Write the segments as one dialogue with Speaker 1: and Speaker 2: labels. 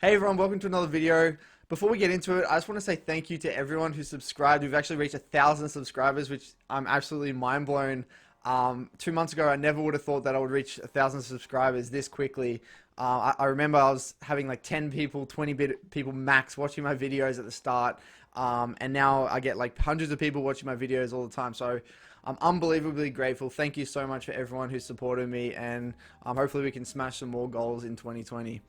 Speaker 1: Hey everyone, welcome to another video. Before we get into it, I just want to say thank you to everyone who subscribed. We've actually reached 1,000 subscribers, which I'm absolutely mind blown. 2 months ago, I never would have thought that I would reach 1,000 subscribers this quickly. I remember I was having like 10 people, 20 people max watching my videos at the start. And now I get like hundreds of people watching my videos all the time. So I'm unbelievably grateful. Thank you so much for everyone who supported me. And hopefully we can smash some more goals in 2020.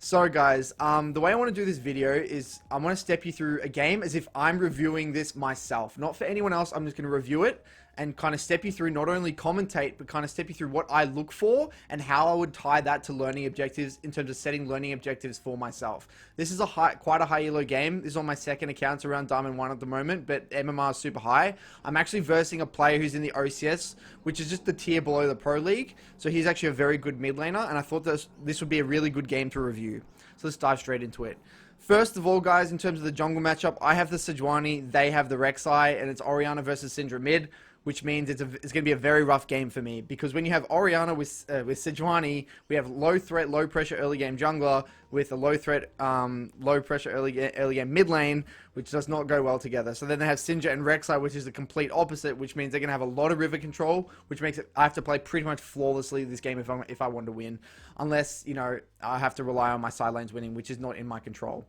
Speaker 1: So guys, the way I want to do this video is I want to step you through a game as if I'm reviewing this myself. Not for anyone else, I'm just going to review it and kind of step you through, not only commentate, but kind of step you through what I look for and how I would tie that to learning objectives in terms of setting learning objectives for myself. This is quite a high elo game. This is on my second account. It's around Diamond 1 at the moment, but MMR is super high. I'm actually versing a player who's in the OCS, which is just the tier below the Pro League. So he's actually a very good mid laner, and I thought this would be a really good game to review. So let's dive straight into it. First of all, guys, in terms of the jungle matchup, I have the Sejuani, they have the Rek'Sai, and it's Orianna versus Syndra mid, which means it's going to be a very rough game for me. Because when you have Orianna with Sejuani, we have low threat, low pressure early game jungler with a low threat, low pressure early game mid lane, which does not go well together. So then they have Syndra and Rek'Sai, which is the complete opposite, which means they're going to have a lot of river control, which makes it, I have to play pretty much flawlessly this game if I want to win. Unless, you know, I have to rely on my side lanes winning, which is not in my control.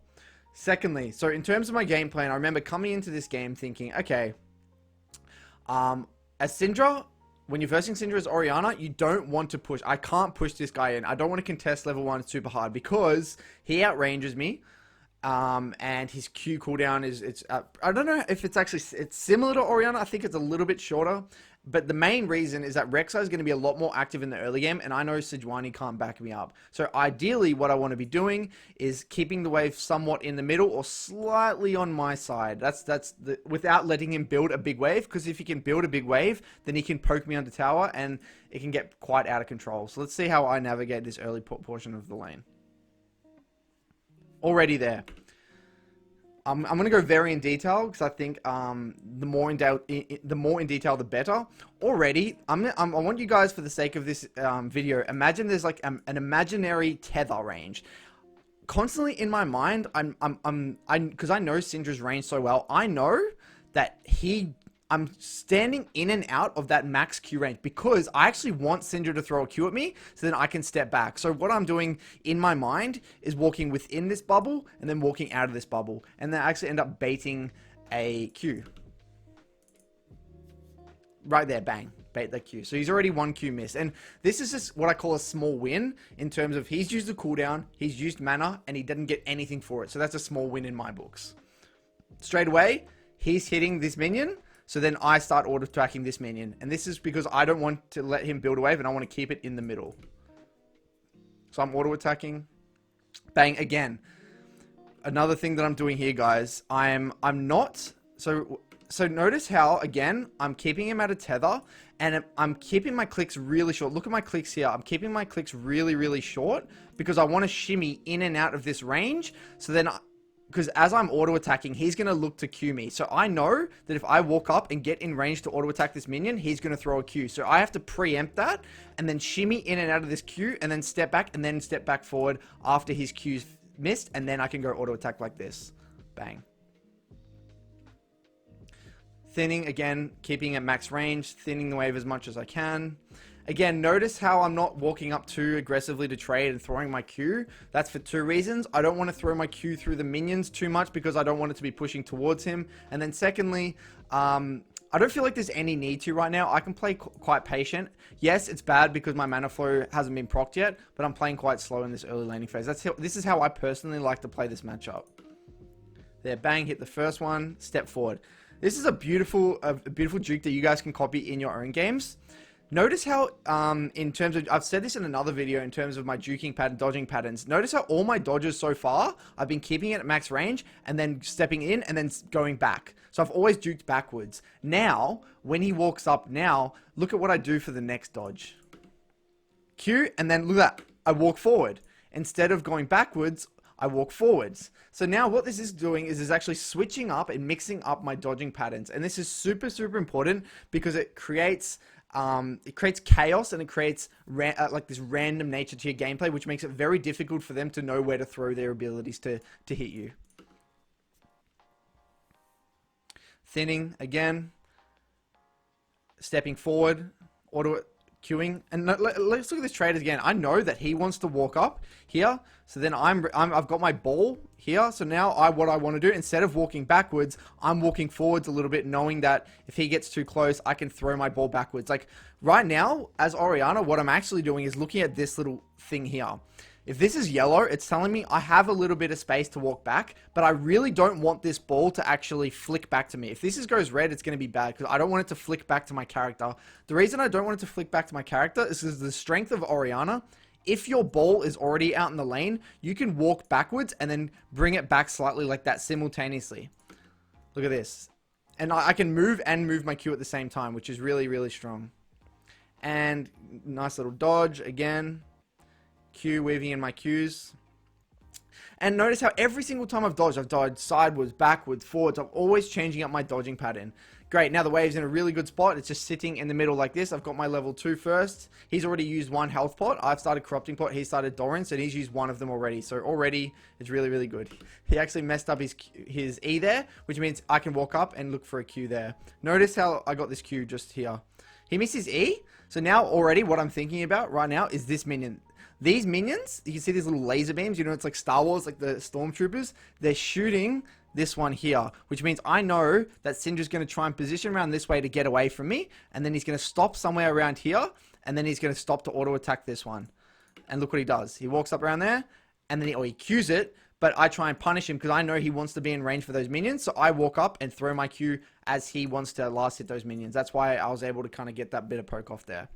Speaker 1: Secondly, so in terms of my game plan, I remember coming into this game thinking, okay, as Syndra, when you're versing Syndra as Orianna, you don't want to push. I can't push this guy in. I don't want to contest level 1 super hard because he outranges me. And his Q cooldown is, I don't know if it's similar to Orianna. I think it's a little bit shorter. But the main reason is that Rek'Sai is going to be a lot more active in the early game, and I know Sejuani can't back me up. So ideally, what I want to be doing is keeping the wave somewhat in the middle or slightly on my side. Without letting him build a big wave, because if he can build a big wave, then he can poke me under tower, and it can get quite out of control. So let's see how I navigate this early portion of the lane. Already there. I'm going to go very in detail because I think the more in detail, the better. Already, I want you guys, for the sake of this video, imagine there's like an imaginary tether range. Constantly in my mind, because I know Syndra's range so well, I know that I'm standing in and out of that max Q range because I actually want Syndra to throw a Q at me so then I can step back. So what I'm doing in my mind is walking within this bubble and then walking out of this bubble. And then I actually end up baiting a Q. Right there, bang. Bait that Q. So he's already 1 Q missed. And this is just what I call a small win in terms of he's used the cooldown, he's used mana, and he didn't get anything for it. So that's a small win in my books. Straight away, he's hitting this minion. So then I start auto-attacking this minion. And this is because I don't want to let him build a wave and I want to keep it in the middle. So I'm auto-attacking. Bang, again. Another thing that I'm doing here, guys, I'm not... So notice how, again, I'm keeping him at a tether and I'm keeping my clicks really short. Look at my clicks here. I'm keeping my clicks really, really short because I want to shimmy in and out of this range. So then... Because as I'm auto-attacking, he's going to look to Q me. So I know that if I walk up and get in range to auto-attack this minion, he's going to throw a Q. So I have to preempt that and then shimmy in and out of this Q and then step back and then step back forward after his Q's missed. And then I can go auto-attack like this. Bang. Thinning, again, keeping at max range, thinning the wave as much as I can. Again, notice how I'm not walking up too aggressively to trade and throwing my Q. That's for 2 reasons. I don't want to throw my Q through the minions too much because I don't want it to be pushing towards him. And then secondly, I don't feel like there's any need to right now. I can play quite patient. Yes, it's bad because my mana flow hasn't been procced yet, but I'm playing quite slow in this early laning phase. This is how I personally like to play this matchup. There, bang, hit the first one, step forward. This is a beautiful juke that you guys can copy in your own games. Notice how, in terms of, I've said this in another video in terms of my juking pattern, dodging patterns. Notice how all my dodges so far, I've been keeping it at max range and then stepping in and then going back. So I've always juked backwards. Now, when he walks up now, look at what I do for the next dodge. Q, and then look at that, I walk forward. Instead of going backwards, I walk forwards. So now what this is doing is actually switching up and mixing up my dodging patterns. And this is super, super important because it creates it creates chaos, and it creates like this random nature to your gameplay, which makes it very difficult for them to know where to throw their abilities to hit you. Thinning again, stepping forward, auto queuing, and let's look at this trade again. I know that he wants to walk up here, so then I've got my ball here. So now what I want to do, instead of walking backwards, I'm walking forwards a little bit, knowing that if he gets too close, I can throw my ball backwards. Like right now, as Orianna, what I'm actually doing is looking at this little thing here. If this is yellow, it's telling me I have a little bit of space to walk back, but I really don't want this ball to actually flick back to me. If this goes red, it's going to be bad because I don't want it to flick back to my character. The reason I don't want it to flick back to my character is because the strength of Orianna, if your ball is already out in the lane, you can walk backwards and then bring it back slightly like that simultaneously. Look at this. And I can move and move my Q at the same time, which is really, really strong. And nice little dodge again. Q, weaving in my Qs. And notice how every single time I've dodged sideways, backwards, forwards. I'm always changing up my dodging pattern. Great, now the wave's in a really good spot. It's just sitting in the middle like this. I've got my level 2 first. He's already used one health pot. I've started corrupting pot. He started Doran's, and he's used one of them already. So already, it's really, really good. He actually messed up his E there, which means I can walk up and look for a Q there. Notice how I got this Q just here. He missed his E. So now already what I'm thinking about right now is this minion. These minions, you can see these little laser beams, you know, it's like Star Wars, like the stormtroopers. They're shooting this one here, which means I know that Syndra's going to try and position around this way to get away from me, and then he's going to stop somewhere around here, and then he's going to stop to auto attack this one. And look what he does. He walks up around there, and then he Qs it, but I try and punish him because I know he wants to be in range for those minions, so I walk up and throw my Q as he wants to last hit those minions. That's why I was able to kind of get that bit of poke off there.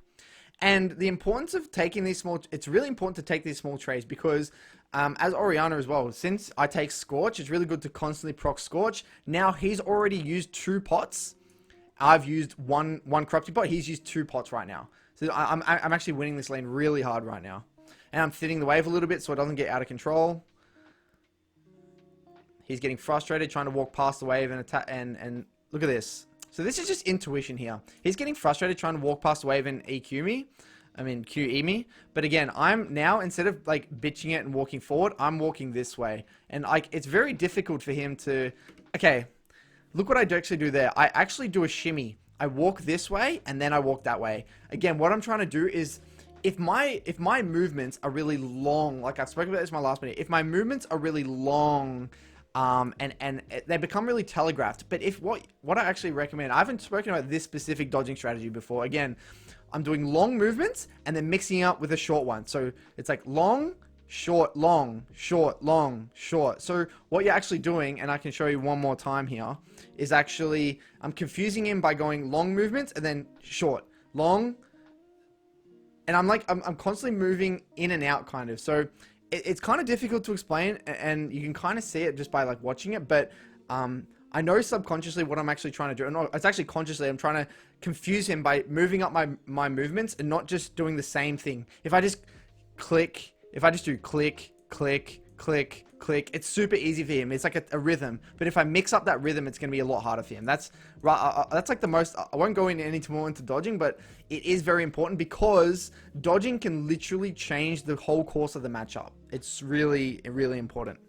Speaker 1: And the importance of taking these it's really important to take these small trades because as Orianna as well, since I take Scorch, it's really good to constantly proc Scorch. Now he's already used 2 pots. I've used one corrupting pot. He's used 2 pots right now. So I'm actually winning this lane really hard right now. And I'm thinning the wave a little bit so it doesn't get out of control. He's getting frustrated trying to walk past the wave and attack, and look at this. So this is just intuition here. He's getting frustrated trying to walk past the wave and QE me. But again, I'm now, instead of like bitching it and walking forward, I'm walking this way. And it's very difficult for him to... Okay, look what I actually do there. I actually do a shimmy. I walk this way and then I walk that way. Again, what I'm trying to do is... If my movements are really long, like I've spoken about this in my last minute, if my movements are really long... and they become really telegraphed. But what I actually recommend, I haven't spoken about this specific dodging strategy before. Again, I'm doing long movements and then mixing up with a short one. So it's like long, short, long, short, long, short. So what you're actually doing, and I can show you one more time here, is actually I'm confusing him by going long movements and then short, long, and I'm constantly moving in and out kind of. So it's kind of difficult to explain, and you can kind of see it just by like watching it, but I know subconsciously what I'm actually trying to do. And it's actually consciously, I'm trying to confuse him by moving up my movements and not just doing the same thing. If I just do click, click, click, click, it's super easy for him. It's like a rhythm. But if I mix up that rhythm, it's going to be a lot harder for him. That's right. That's like the most, I won't go into any more into dodging, but it is very important because dodging can literally change the whole course of the matchup. It's really, really important.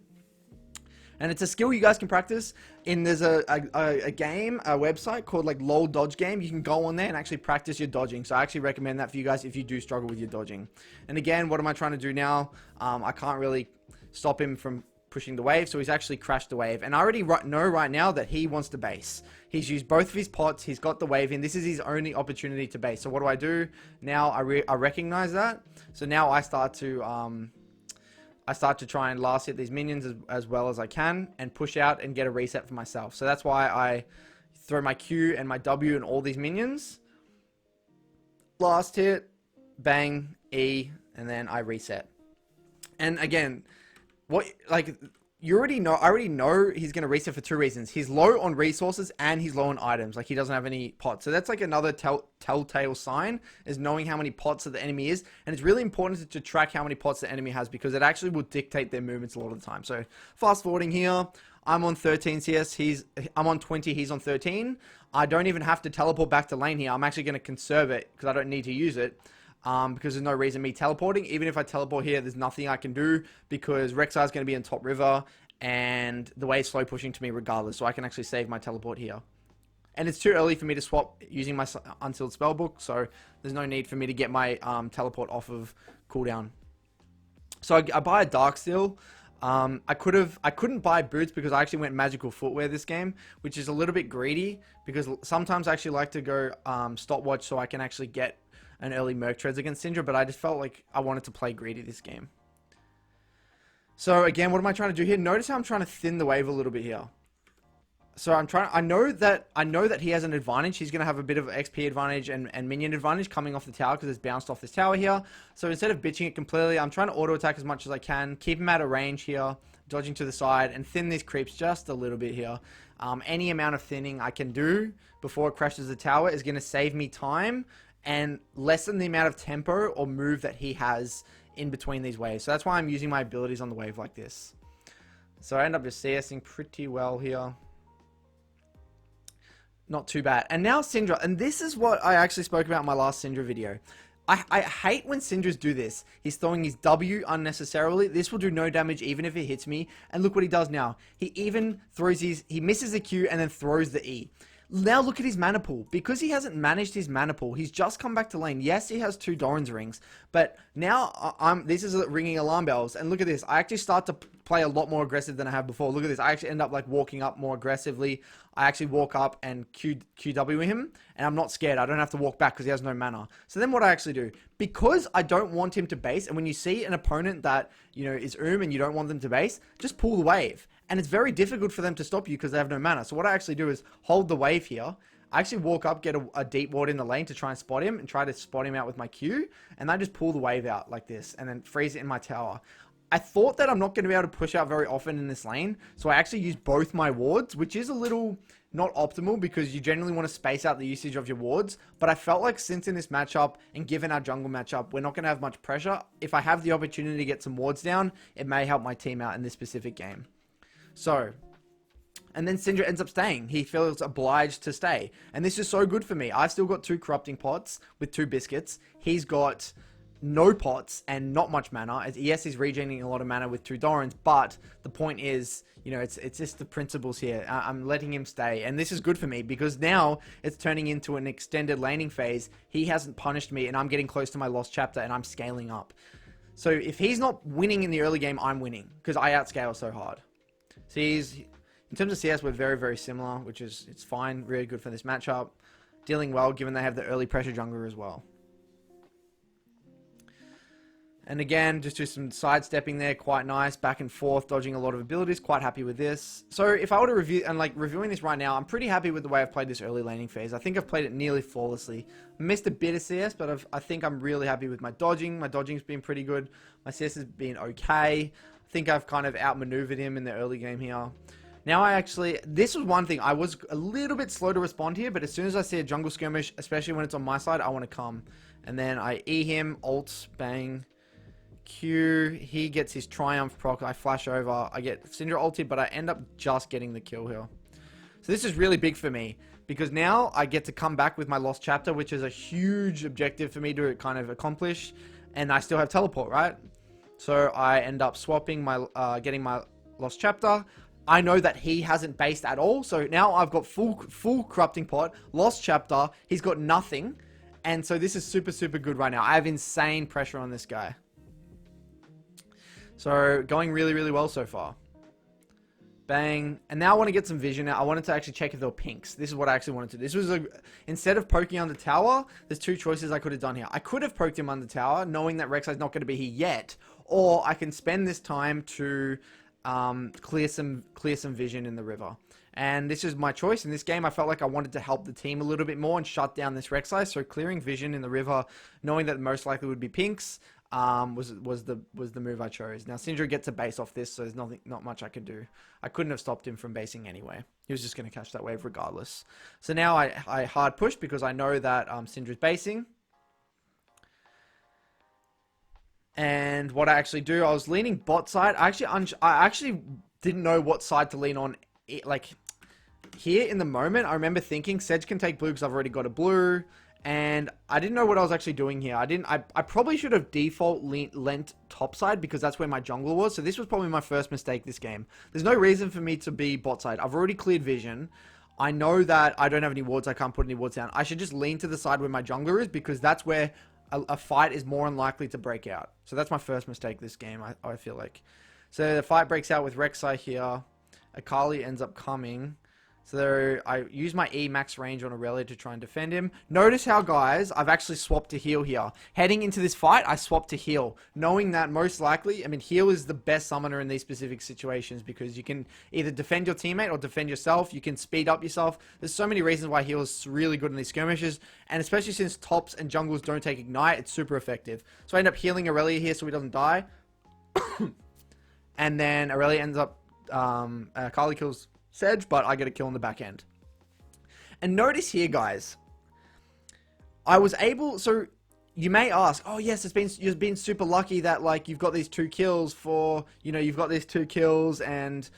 Speaker 1: And it's a skill you guys can practice. There's a website called like LOL Dodge Game. You can go on there and actually practice your dodging. So I actually recommend that for you guys if you do struggle with your dodging. And again, what am I trying to do now? I can't really stop him from pushing the wave, so he's actually crashed the wave. And I already know right now that he wants to base. He's used both of his pots. He's got the wave in. This is his only opportunity to base. So what do I do? Now I recognize that. So now I start to try and last hit these minions as well as I can and push out and get a reset for myself. So that's why I throw my Q and my W and all these minions. Last hit, bang, E, and then I reset. And again, I already know he's going to reset for two reasons. He's low on resources and he's low on items. Like, he doesn't have any pots. So that's like another telltale sign, is knowing how many pots that the enemy is. And it's really important to track how many pots the enemy has, because it actually will dictate their movements a lot of the time. So fast forwarding here, I'm on 13 CS. I'm on 20. He's on 13. I don't even have to teleport back to lane here. I'm actually going to conserve it because I don't need to use it. Because there's no reason me teleporting. Even if I teleport here, there's nothing I can do, because Rek'Sai is going to be in top river, and the wave's slow pushing to me regardless, so I can actually save my teleport here. And it's too early for me to swap using my Unsealed Spellbook, so there's no need for me to get my teleport off of cooldown. So I buy a Darksteel. I couldn't buy boots because I actually went magical footwear this game, which is a little bit greedy, because sometimes I actually like to go stopwatch so I can actually get an early Merc Treads against Syndra, but I just felt like I wanted to play greedy this game. So again, what am I trying to do here? Notice how I'm trying to thin the wave a little bit here. So I know that he has an advantage. He's going to have a bit of XP advantage and minion advantage coming off the tower, because it's bounced off this tower here. So instead of bitching it completely, I'm trying to auto attack as much as I can, keep him out of range here, dodging to the side, and thin these creeps just a little bit here. Any amount of thinning I can do before it crashes the tower is going to save me time and lessen the amount of tempo or move that he has in between these waves. So that's why I'm using my abilities on the wave like this. So I end up just CSing pretty well here. Not too bad. And now Syndra, and this is what I actually spoke about in my last Syndra video. I hate when Syndras do this. He's throwing his W unnecessarily. This will do no damage even if it hits me. And look what he does now. He even throws he misses the Q and then throws the E. Now look at his mana pool. Because he hasn't managed his mana pool, he's just come back to lane. Yes, he has 2 Doran's rings, but now this is ringing alarm bells. And look at this. I actually start to play a lot more aggressive than I have before. Look at this. I actually end up like walking up more aggressively. I actually walk up and QW him, and I'm not scared. I don't have to walk back because he has no mana. So then what I actually do, because I don't want him to base, and when you see an opponent that, you know, is and you don't want them to base, just pull the wave. And it's very difficult for them to stop you because they have no mana. So what I actually do is hold the wave here. I actually walk up, get a deep ward in the lane to try and spot him, and try to spot him out with my Q. And I just pull the wave out like this, and then freeze it in my tower. I thought that I'm not going to be able to push out very often in this lane, so I actually use both my wards, which is a little not optimal because you generally want to space out the usage of your wards. But I felt like since in this matchup, and given our jungle matchup, we're not going to have much pressure. If I have the opportunity to get some wards down, it may help my team out in this specific game. So, and then Syndra ends up staying. He feels obliged to stay. And this is so good for me. I've still got 2 corrupting pots with 2 biscuits. He's got no pots and not much mana. Yes, he's regenerating a lot of mana with 2 Dorans, but the point is, you know, it's just the principles here. I'm letting him stay, and this is good for me because now it's turning into an extended laning phase. He hasn't punished me, and I'm getting close to my lost chapter, and I'm scaling up. So if he's not winning in the early game, I'm winning because I outscale so hard. So in terms of CS, we're very, very similar, which is, it's fine, really good for this matchup. Dealing well, given they have the early pressure jungler as well. And again, just do some sidestepping there, quite nice, back and forth, dodging a lot of abilities, quite happy with this. So if I were to review, and like reviewing this right now, I'm pretty happy with the way I've played this early laning phase. I think I've played it nearly flawlessly. Missed a bit of CS, but I think I'm really happy with my dodging. My dodging's been pretty good. My CS has been okay. I think I've kind of outmaneuvered him in the early game here. Now this was one thing, I was a little bit slow to respond here, but as soon as I see a jungle skirmish, especially when it's on my side, I want to come. And then I E him, ult, bang. Q, he gets his triumph proc, I flash over, I get Syndra ulted, but I end up just getting the kill here. So this is really big for me, because now I get to come back with my lost chapter, which is a huge objective for me to kind of accomplish, and I still have teleport, right? So I end up swapping my, getting my lost chapter. I know that he hasn't based at all, so now I've got full corrupting pot, lost chapter, he's got nothing, and so this is super, super good right now. I have insane pressure on this guy. So, going really, really well so far. Bang. And now I want to get some vision out. I wanted to actually check if there were pinks. This is what I actually wanted to do. This was instead of poking under tower, there's 2 choices I could have done here. I could have poked him under tower, knowing that Rek'Sai's not going to be here yet. Or I can spend this time to clear some vision in the river. And this is my choice. In this game, I felt like I wanted to help the team a little bit more and shut down this Rek'Sai. So clearing vision in the river, knowing that most likely would be pinks, was the move I chose. Now Syndra gets a base off this, so there's not much I could do. I couldn't have stopped him from basing anyway. He was just going to catch that wave regardless. So now I hard push because I know that Syndra's basing. And what I actually do, I was leaning bot side. I actually didn't know what side to lean on. Like here in the moment, I remember thinking Sedge can take blue because I've already got a blue. And I didn't know what I was actually doing here. I probably should have default lent topside because that's where my jungler was. So this was probably my first mistake this game. There's no reason for me to be bot side. I've already cleared vision. I know that I don't have any wards. I can't put any wards down. I should just lean to the side where my jungler is because that's where a fight is more unlikely to break out. So that's my first mistake this game, I feel like. So the fight breaks out with Rek'Sai here. Akali ends up coming. So I use my E max range on Aurelia to try and defend him. Notice how, guys, I've actually swapped to heal here. Heading into this fight, I swapped to heal. Knowing that most likely, I mean, heal is the best summoner in these specific situations because you can either defend your teammate or defend yourself. You can speed up yourself. There's so many reasons why heal is really good in these skirmishes. And especially since tops and jungles don't take ignite, it's super effective. So I end up healing Aurelia here so he doesn't die. And then Aurelia ends up, Kali kills Sedge, but I get a kill on the back end. And notice here, guys, I was able, so you may ask, oh yes, you've been super lucky that like you've got these 2 kills for, you know, you've got these 2 kills and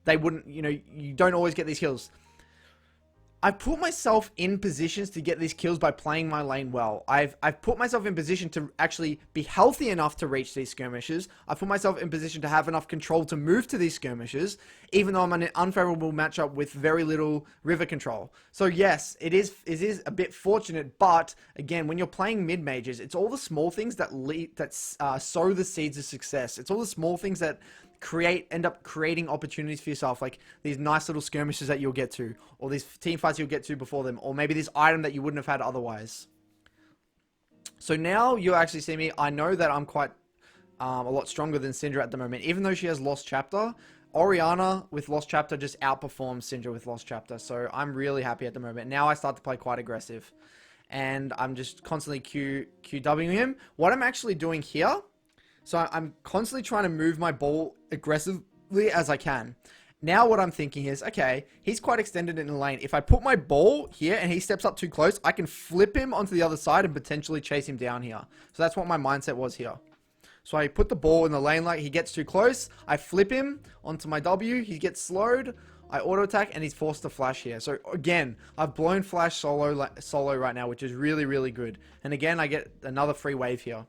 Speaker 1: they wouldn't, you know, you don't always get these kills. I put myself in positions to get these kills by playing my lane well. I've put myself in position to actually be healthy enough to reach these skirmishes. I've put myself in position to have enough control to move to these skirmishes, even though I'm in an unfavorable matchup with very little river control. So yes, it is a bit fortunate, but again, when you're playing mid mages, it's all the small things that sow the seeds of success. It's all the small things that end up creating opportunities for yourself, like these nice little skirmishes that you'll get to, or these team fights you'll get to before them, or maybe this item that you wouldn't have had otherwise. So now you'll actually see me. I know that I'm quite a lot stronger than Syndra at the moment, even though she has Lost Chapter. Orianna with Lost Chapter just outperforms Syndra with Lost Chapter, so I'm really happy at the moment. Now I start to play quite aggressive, and I'm just constantly QWing him. What I'm actually doing here, so I'm constantly trying to move my ball aggressively as I can. Now what I'm thinking is, okay, he's quite extended in the lane. If I put my ball here and he steps up too close, I can flip him onto the other side and potentially chase him down here. So that's what my mindset was here. So I put the ball in the lane like he gets too close. I flip him onto my W. He gets slowed. I auto attack and he's forced to flash here. So again, I've blown flash solo right now, which is really, really good. And again, I get another free wave here.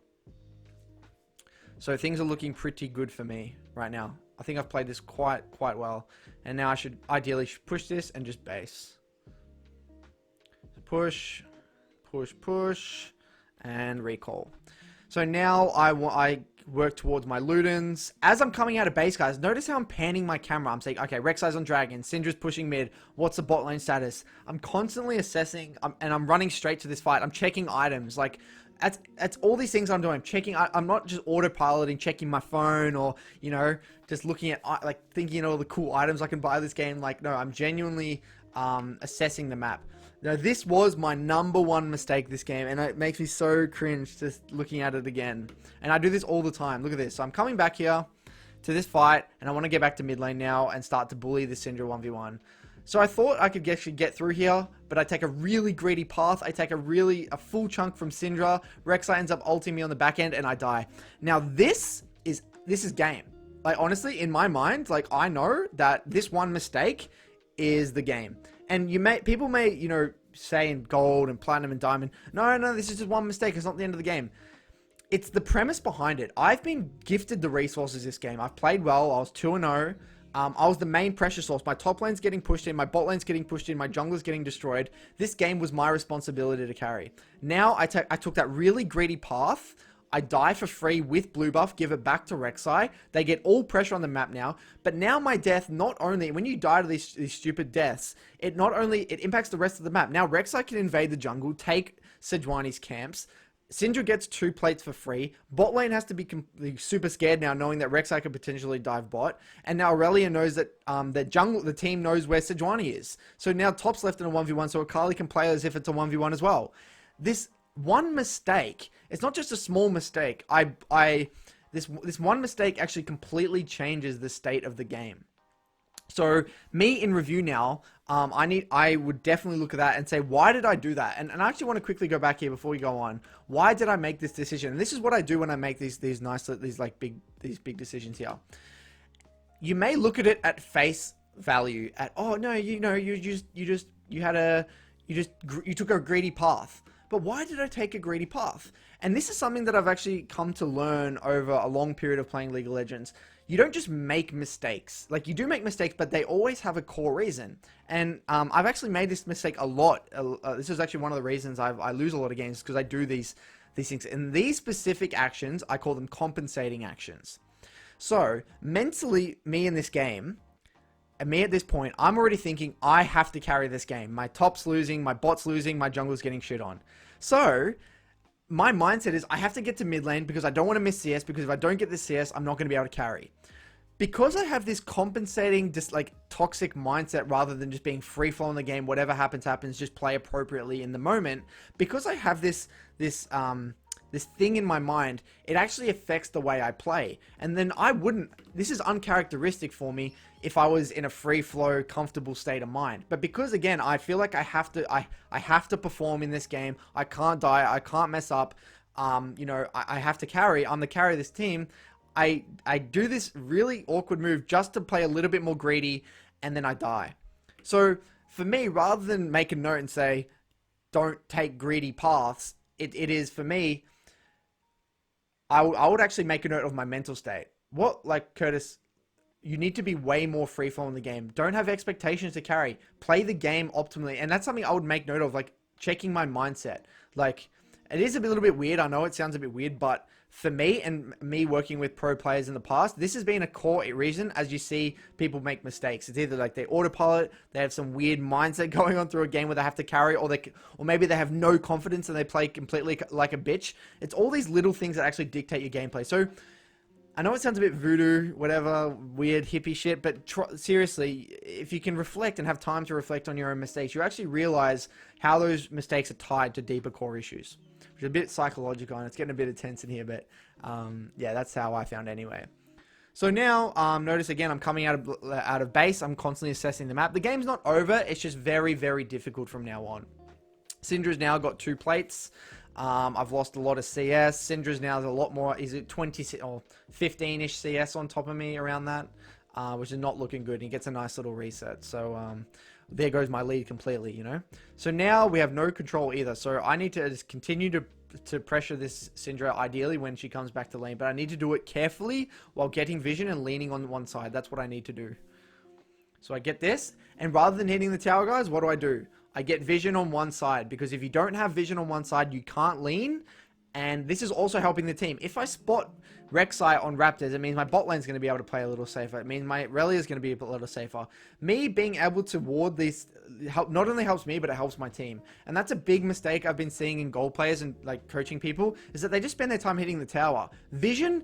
Speaker 1: So things are looking pretty good for me right now. I think I've played this quite well. And now I should ideally push this and just base. Push, and recall. So now I work towards my Ludens. As I'm coming out of base, guys, notice how I'm panning my camera. I'm saying, okay, Rek'Sai's on Dragon. Syndra's pushing mid. What's the bot lane status? I'm constantly assessing, and I'm running straight to this fight. I'm checking items. Like, that's all these things I'm doing. I'm not just autopiloting, checking my phone or, you know, just looking at, like, thinking all the cool items I can buy this game. Like, no, I'm genuinely assessing the map. Now, this was my #1 mistake this game, and it makes me so cringe just looking at it again. And I do this all the time. Look at this. So I'm coming back here to this fight, and I want to get back to mid lane now and start to bully the Syndra 1v1. So I thought I could actually get through here, but I take a really greedy path. I take a full chunk from Syndra. Rek'Sai ends up ulting me on the back end, and I die. Now this is game. Like, honestly, in my mind, like, I know that this one mistake is the game. And people may, you know, say in gold and platinum and diamond, no, this is just one mistake. It's not the end of the game. It's the premise behind it. I've been gifted the resources this game. I've played well. I was 2-0. I was the main pressure source. My top lane's getting pushed in. My bot lane's getting pushed in. My jungler's getting destroyed. This game was my responsibility to carry. Now I took that really greedy path. I die for free with blue buff, give it back to Rek'Sai. They get all pressure on the map now. But now my death, not only, when you die to these stupid deaths, it impacts the rest of the map. Now Rek'Sai can invade the jungle, take Sejuani's camps. Syndra gets 2 plates for free. Bot lane has to be super scared now, knowing that Rek'Sai could potentially dive bot. And now Aurelia knows that the team knows where Sejuani is. So now top's left in a 1v1, so Akali can play as if it's a 1v1 as well. This one mistake, it's not just a small mistake. This one mistake actually completely changes the state of the game. So me in review now, I would definitely look at that and say, why did I do that? And I actually want to quickly go back here before we go on. Why did I make this decision? And this is what I do when I make these big decisions here. You may look at it at face value, at, oh no, you took a greedy path. But why did I take a greedy path? And this is something that I've actually come to learn over a long period of playing League of Legends. You don't just make mistakes. Like, you do make mistakes, but they always have a core reason. And I've actually made this mistake a lot. This is actually one of the reasons I lose a lot of games, because I do these things. And these specific actions, I call them compensating actions. So, mentally, me in this game, and me at this point, I'm already thinking, I have to carry this game. My top's losing, my bot's losing, my jungle's getting shit on. So, my mindset is, I have to get to mid lane because I don't want to miss CS, because if I don't get this CS, I'm not going to be able to carry. Because I have this compensating, just like toxic mindset, rather than just being free flow in the game, whatever happens, happens, just play appropriately in the moment. Because I have this thing in my mind, it actually affects the way I play. And then this is uncharacteristic for me if I was in a free flow, comfortable state of mind. But because, again, I feel like I have to perform in this game. I can't die. I can't mess up. I have to carry. I'm the carry of this team. I do this really awkward move just to play a little bit more greedy, and then I die. So for me, rather than make a note and say, don't take greedy paths, it is, for me, I would actually make a note of my mental state. Like, Curtis, you need to be way more free flow in the game. Don't have expectations to carry. Play the game optimally. And that's something I would make note of, like checking my mindset. Like, it is a little bit weird. I know it sounds a bit weird, but for me, and me working with pro players in the past, this has been a core reason as you see people make mistakes. It's either like they autopilot, they have some weird mindset going on through a game where they have to carry, or maybe they have no confidence and they play completely like a bitch. It's all these little things that actually dictate your gameplay. So I know it sounds a bit voodoo, whatever, weird hippie shit, but seriously, if you can reflect and have time to reflect on your own mistakes, you actually realize how those mistakes are tied to deeper core issues. Which is a bit psychological, and it's getting a bit intense in here, but yeah, that's how I found anyway. So now, notice again, I'm coming out of base. I'm constantly assessing the map. The game's not over. It's just very, very difficult from now on. Syndra's now got 2 plates. I've lost a lot of CS. Syndra's now a lot more. Is it 20 or 15-ish CS on top of me around that, which is not looking good. He gets a nice little reset. So there goes my lead completely, you know. So now we have no control either. So I need to just continue to pressure this Syndra ideally when she comes back to lane, but I need to do it carefully while getting vision and leaning on one side. That's what I need to do. So I get this, and rather than hitting the tower, guys, what do? I get vision on one side, because if you don't have vision on one side, you can't lean. And this is also helping the team. If I spot Rek'Sai on Raptors, it means my bot lane's going to be able to play a little safer. It means my Rally is going to be a little safer. Me being able to ward these not only helps me, but it helps my team. And that's a big mistake I've been seeing in gold players and like coaching people, is that they just spend their time hitting the tower. Vision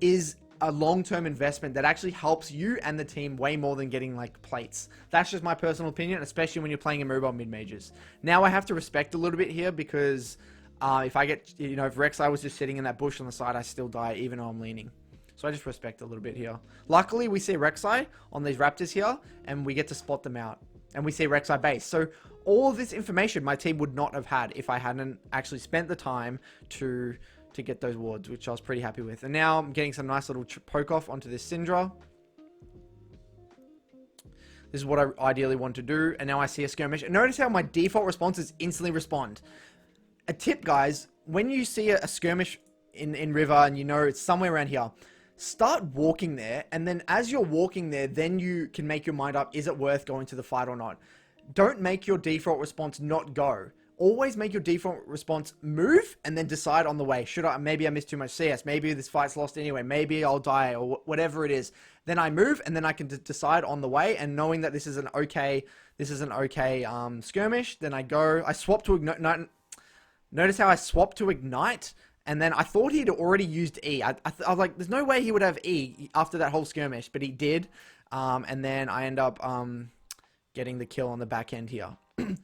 Speaker 1: is a long-term investment that actually helps you and the team way more than getting like plates. That's just my personal opinion, especially when you're playing in mobile mid-majors. Now I have to respect a little bit here, because if I get, if Rek'Sai was just sitting in that bush on the side, I still die even though I'm leaning. So I just respect a little bit here. Luckily, we see Rek'Sai on these Raptors here, and we get to spot them out. And we see Rek'Sai base. So all of this information my team would not have had if I hadn't actually spent the time to get those wards, which I was pretty happy with. And now I'm getting some nice little poke off onto this Syndra. This is what I ideally want to do. And now I see a skirmish. And notice how my default response is instantly respond. A tip, guys, when you see a skirmish in river and you know it's somewhere around here, start walking there. And then as you're walking there, then you can make your mind up, is it worth going to the fight or not? Don't make your default response not go. Always make your default response move and then decide on the way. Maybe I missed too much CS. Maybe this fight's lost anyway. Maybe I'll die, or whatever it is. Then I move, and then I can decide on the way. And knowing that this is an okay skirmish, then I go. I swap to ignite. Notice how I swapped to ignite, and then I thought he'd already used E. I was like, there's no way he would have E after that whole skirmish, but he did. And then I end up getting the kill on the back end here.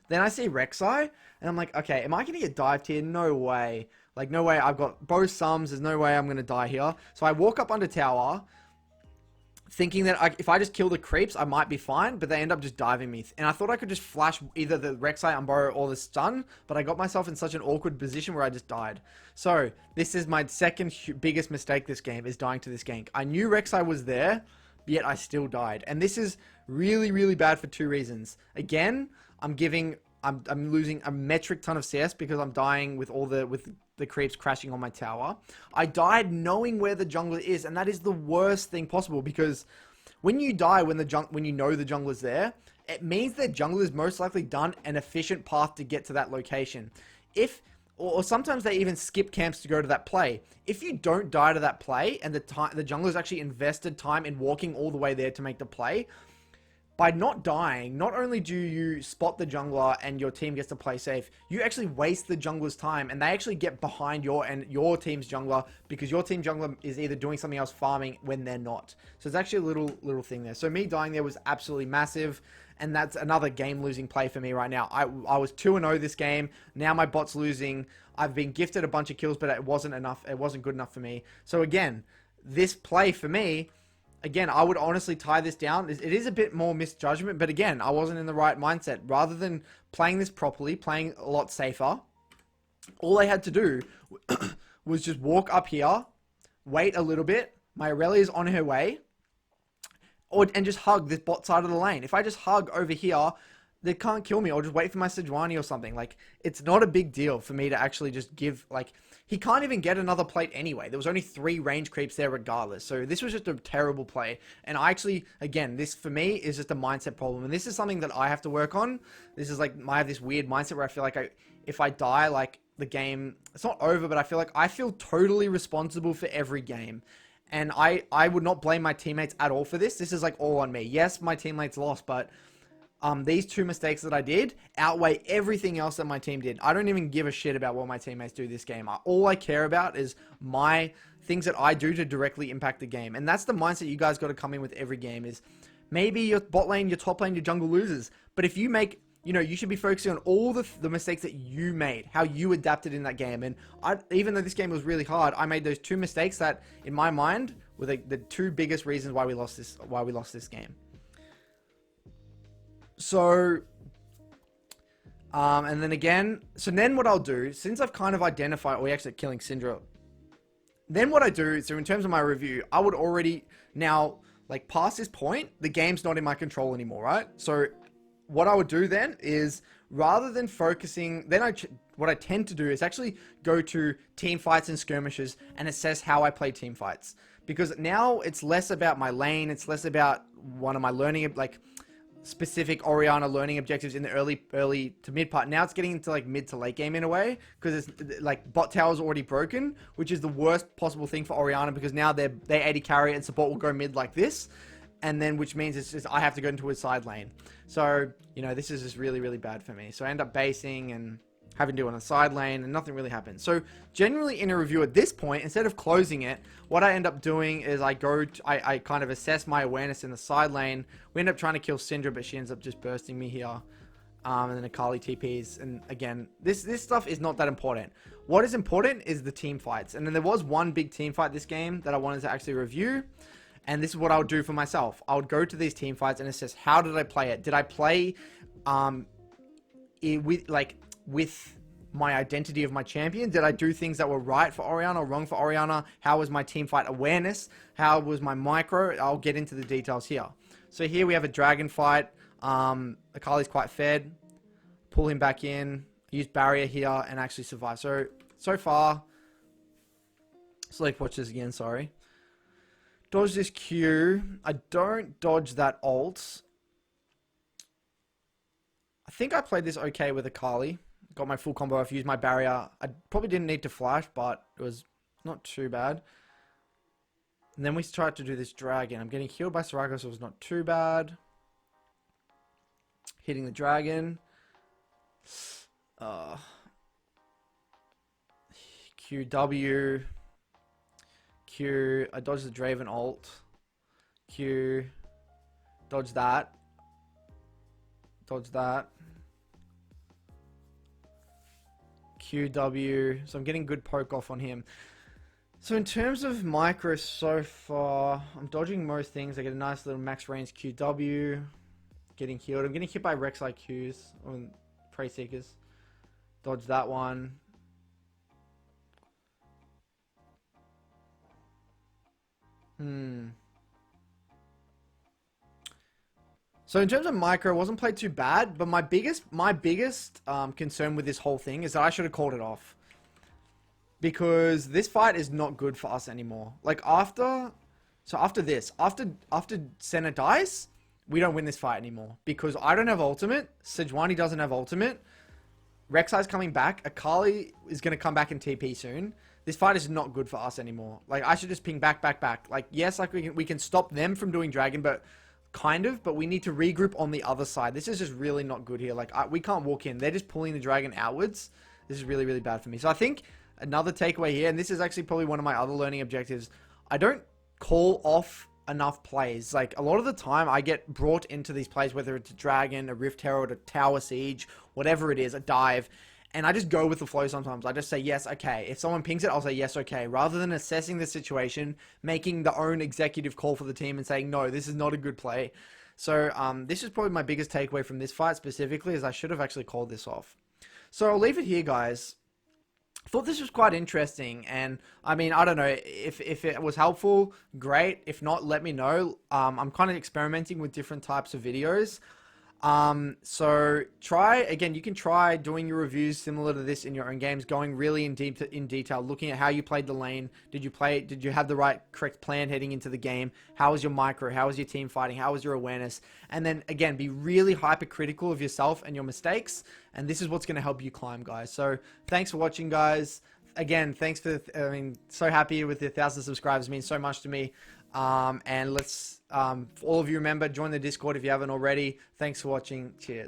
Speaker 1: Then I see Rek'Sai, and I'm like, okay, am I going to get dived here? No way. Like, no way. I've got both sums. There's no way I'm going to die here. So I walk up under tower, thinking that if I just kill the creeps, I might be fine, but they end up just diving me. And I thought I could just flash either the Rek'Sai, Umbro, or the stun, but I got myself in such an awkward position where I just died. So this is my second biggest mistake this game, is dying to this gank. I knew Rek'Sai was there, yet I still died. And this is really, really bad for two reasons. Again, I'm losing a metric ton of CS because I'm dying with the creeps crashing on my tower. I died knowing where the jungler is, and that is the worst thing possible, because when you die when you know the jungler's there, it means the jungler is most likely done an efficient path to get to that location. Or sometimes they even skip camps to go to that play. If you don't die to that play, and the jungler's actually invested time in walking all the way there to make the play, by not dying, not only do you spot the jungler and your team gets to play safe, you actually waste the jungler's time, and they actually get behind your team's jungler, because your team jungler is either doing something else farming when they're not. So it's actually a little thing there. So me dying there was absolutely massive, and that's another game-losing play for me right now. I was 2-0 this game. Now my bot's losing. I've been gifted a bunch of kills, but it wasn't enough. It wasn't good enough for me. So again, this play for me, again, I would honestly tie this down. It is a bit more misjudgment, but again, I wasn't in the right mindset. Rather than playing this properly, playing a lot safer, all I had to do was just walk up here, wait a little bit. My Aurelia is on her way, and just hug this bot side of the lane. If I just hug over here, they can't kill me, or just wait for my Sejuani or something. Like, it's not a big deal for me to actually just give, like, he can't even get another plate anyway. There was only 3 range creeps there regardless. So this was just a terrible play. And I actually, again, this for me is just a mindset problem. And this is something that I have to work on. This is like, I have this weird mindset where I feel like if I die, like, the game, it's not over, but I feel totally responsible for every game. And I would not blame my teammates at all for this. This is like all on me. Yes, my teammates lost, but these 2 mistakes that I did outweigh everything else that my team did. I don't even give a shit about what my teammates do this game. All I care about is my things that I do to directly impact the game. And that's the mindset you guys got to come in with every game, is maybe your bot lane, your top lane, your jungle loses. But if you make, you should be focusing on all the mistakes that you made, how you adapted in that game. And even though this game was really hard, I made those 2 mistakes that, in my mind, were the 2 biggest reasons why we lost this game. So, and then again, then what I'll do, since I've kind of identified, we're actually killing Syndra, then what I do, so in terms of my review, I would already now, like, past this point, the game's not in my control anymore, right? So what I would do then is, rather than focusing, then what I tend to do is actually go to team fights and skirmishes and assess how I play team fights. Because now it's less about my lane, it's less about one of my learning, like, specific Orianna learning objectives in the early to mid part. Now it's getting into like mid to late game in a way, because it's like bot tower's already broken, which is the worst possible thing for Orianna, because now they AD carry and support will go mid like this, and then which means it's just I have to go into a side lane. So this is just really, really bad for me. So I end up basing and having to do on a side lane, and nothing really happens. So generally in a review at this point, instead of closing it, what I end up doing is I kind of assess my awareness in the side lane. We end up trying to kill Syndra, but she ends up just bursting me here. And then Akali TPs. And again, this stuff is not that important. What is important is the team fights. And then there was one big team fight this game that I wanted to actually review. And this is what I would do for myself. I would go to these team fights and assess, how did I play it? Did I play with my identity of my champion? Did I do things that were right for Orianna or wrong for Orianna? How was my team fight awareness? How was my micro? I'll get into the details here. So here we have a dragon fight. Akali's quite fed. Pull him back in. Use barrier here and actually survive. So far, select watch this again, sorry. Dodge this Q. I don't dodge that ult. I think I played this okay with Akali. Got my full combo. I've used my barrier. I probably didn't need to flash, but it was not too bad. And then we tried to do this dragon. I'm getting healed by Soraka, so it was not too bad. Hitting the dragon. QW. Q. I dodged the Draven ult. Q. Dodge that. Dodge that. QW. So I'm getting good poke off on him. So in terms of micro so far, I'm dodging most things. I get a nice little max range QW. Getting healed. I'm getting hit by Rex IQs on Prey Seekers. Dodge that one. So in terms of micro, it wasn't played too bad, but my biggest concern with this whole thing is that I should have called it off. Because this fight is not good for us anymore. Like after Senna dies, we don't win this fight anymore. Because I don't have ultimate, Sejuani doesn't have ultimate, Rek'Sai's coming back, Akali is going to come back in TP soon. This fight is not good for us anymore. Like, I should just ping back. Like, yes, like we can stop them from doing Dragon, but but we need to regroup on the other side. This is just really not good here. Like, we can't walk in. They're just pulling the Dragon outwards. This is really, really bad for me. So I think another takeaway here, and this is actually probably one of my other learning objectives, I don't call off enough plays. Like, a lot of the time I get brought into these plays, whether it's a Dragon, a Rift Herald, a Tower Siege, whatever it is, a dive, and I just go with the flow sometimes. I just say, yes, okay. If someone pings it, I'll say, yes, okay. Rather than assessing the situation, making the own executive call for the team and saying, no, this is not a good play. So this is probably my biggest takeaway from this fight specifically, is I should have actually called this off. So I'll leave it here, guys. I thought this was quite interesting, and I mean, I don't know, if it was helpful, great. If not, let me know. I'm kind of experimenting with different types of videos. So you can try doing your reviews similar to this in your own games, going really in detail, looking at how you played the lane. Did you have the correct plan heading into the game? How was your micro? How was your team fighting? How was your awareness? And then again, be really hypercritical of yourself and your mistakes. And this is what's going to help you climb, guys. So thanks for watching, guys. Again, thanks for, so happy with the 1,000 subscribers. It means so much to me. And let's, for all of you, remember, join the Discord if you haven't already. Thanks for watching. Cheers.